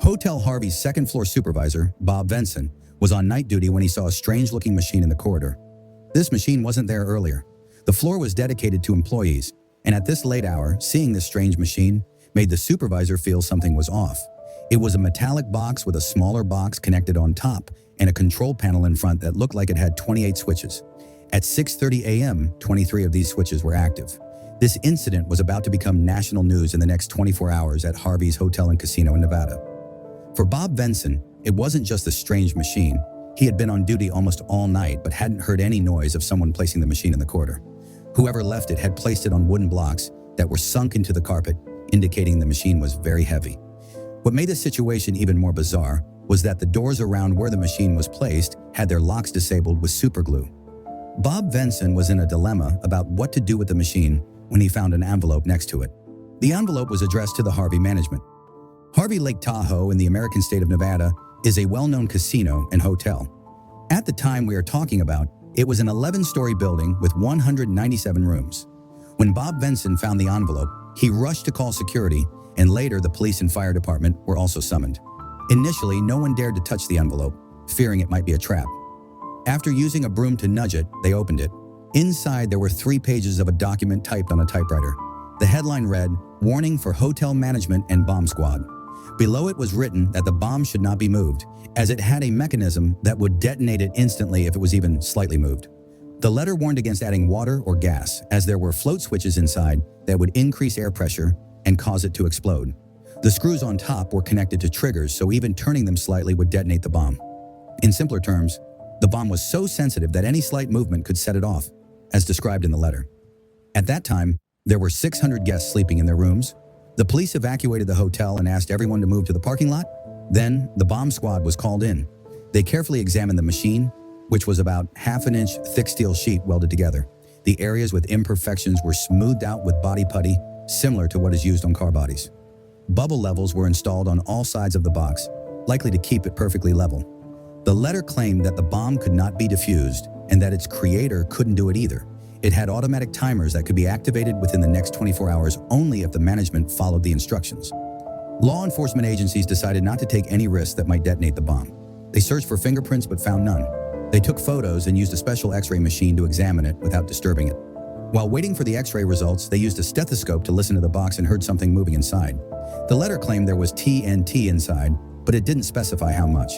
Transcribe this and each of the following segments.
Hotel Harvey's second-floor supervisor, Bob Venson, was on night duty when he saw a strange-looking machine in the corridor. This machine wasn't there earlier. The floor was dedicated to employees, and at this late hour, seeing this strange machine made the supervisor feel something was off. It was a metallic box with a smaller box connected on top and a control panel in front that looked like it had 28 switches. At 6:30 a.m., 23 of these switches were active. This incident was about to become national news in the next 24 hours at Harvey's Hotel and Casino in Nevada. For Bob Venson, it wasn't just a strange machine. He had been on duty almost all night but hadn't heard any noise of someone placing the machine in the corridor. Whoever left it had placed it on wooden blocks that were sunk into the carpet, indicating the machine was very heavy. What made the situation even more bizarre was that the doors around where the machine was placed had their locks disabled with superglue. Bob Venson was in a dilemma about what to do with the machine when he found an envelope next to it. The envelope was addressed to the Harvey management. Harvey Lake Tahoe in the American state of Nevada is a well-known casino and hotel. At the time we are talking about, it was an 11-story building with 197 rooms. When Bob Venson found the envelope, he rushed to call security, and later the police and fire department were also summoned. Initially, no one dared to touch the envelope, fearing it might be a trap. After using a broom to nudge it, they opened it. Inside, there were 3 pages of a document typed on a typewriter. The headline read, "Warning for Hotel Management and Bomb Squad." Below it was written that the bomb should not be moved, as it had a mechanism that would detonate it instantly if it was even slightly moved. The letter warned against adding water or gas, as there were float switches inside that would increase air pressure and cause it to explode. The screws on top were connected to triggers, so even turning them slightly would detonate the bomb. In simpler terms, the bomb was so sensitive that any slight movement could set it off, as described in the letter. At that time, there were 600 guests sleeping in their rooms. The police evacuated the hotel and asked everyone to move to the parking lot. Then, the bomb squad was called in. They carefully examined the machine, which was about half-an-inch thick steel sheet welded together. The areas with imperfections were smoothed out with body putty, similar to what is used on car bodies. Bubble levels were installed on all sides of the box, likely to keep it perfectly level. The letter claimed that the bomb could not be defused and that its creator couldn't do it either. It had automatic timers that could be activated within the next 24 hours only if the management followed the instructions. Law enforcement agencies decided not to take any risks that might detonate the bomb. They searched for fingerprints but found none. They took photos and used a special X-ray machine to examine it without disturbing it. While waiting for the X-ray results, they used a stethoscope to listen to the box and heard something moving inside. The letter claimed there was TNT inside, but it didn't specify how much.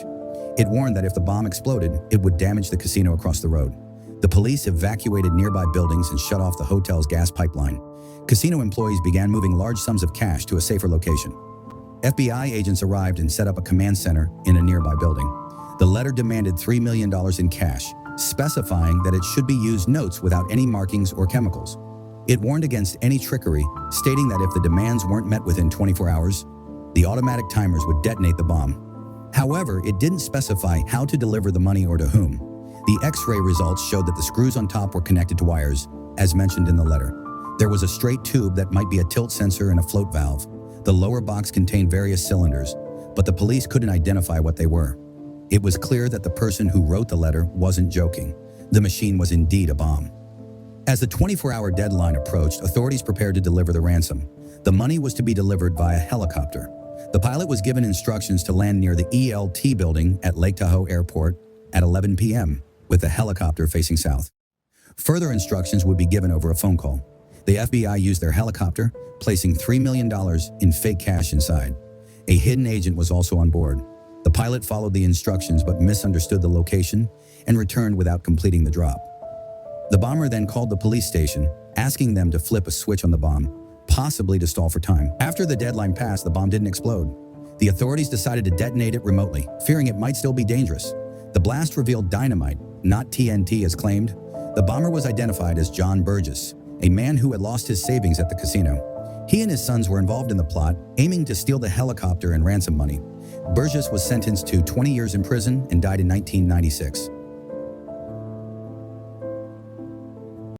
It warned that if the bomb exploded, it would damage the casino across the road. The police evacuated nearby buildings and shut off the hotel's gas pipeline. Casino employees began moving large sums of cash to a safer location. FBI agents arrived and set up a command center in a nearby building. The letter demanded $3 million in cash, specifying that it should be used notes without any markings or chemicals. It warned against any trickery, stating that if the demands weren't met within 24 hours, the automatic timers would detonate the bomb. However, it didn't specify how to deliver the money or to whom. The X-ray results showed that the screws on top were connected to wires, as mentioned in the letter. There was a straight tube that might be a tilt sensor and a float valve. The lower box contained various cylinders, but the police couldn't identify what they were. It was clear that the person who wrote the letter wasn't joking. The machine was indeed a bomb. As the 24-hour deadline approached, authorities prepared to deliver the ransom. The money was to be delivered via helicopter. The pilot was given instructions to land near the ELT building at Lake Tahoe Airport at 11 p.m., with the helicopter facing south. Further instructions would be given over a phone call. The FBI used their helicopter, placing $3 million in fake cash inside. A hidden agent was also on board. The pilot followed the instructions but misunderstood the location and returned without completing the drop. The bomber then called the police station, asking them to flip a switch on the bomb, possibly to stall for time. After the deadline passed, the bomb didn't explode. The authorities decided to detonate it remotely, fearing it might still be dangerous. The blast revealed dynamite, not TNT as claimed. The bomber was identified as John Burgess, a man who had lost his savings at the casino. He and his sons were involved in the plot, aiming to steal the helicopter and ransom money. Burgess was sentenced to 20 years in prison and died in 1996.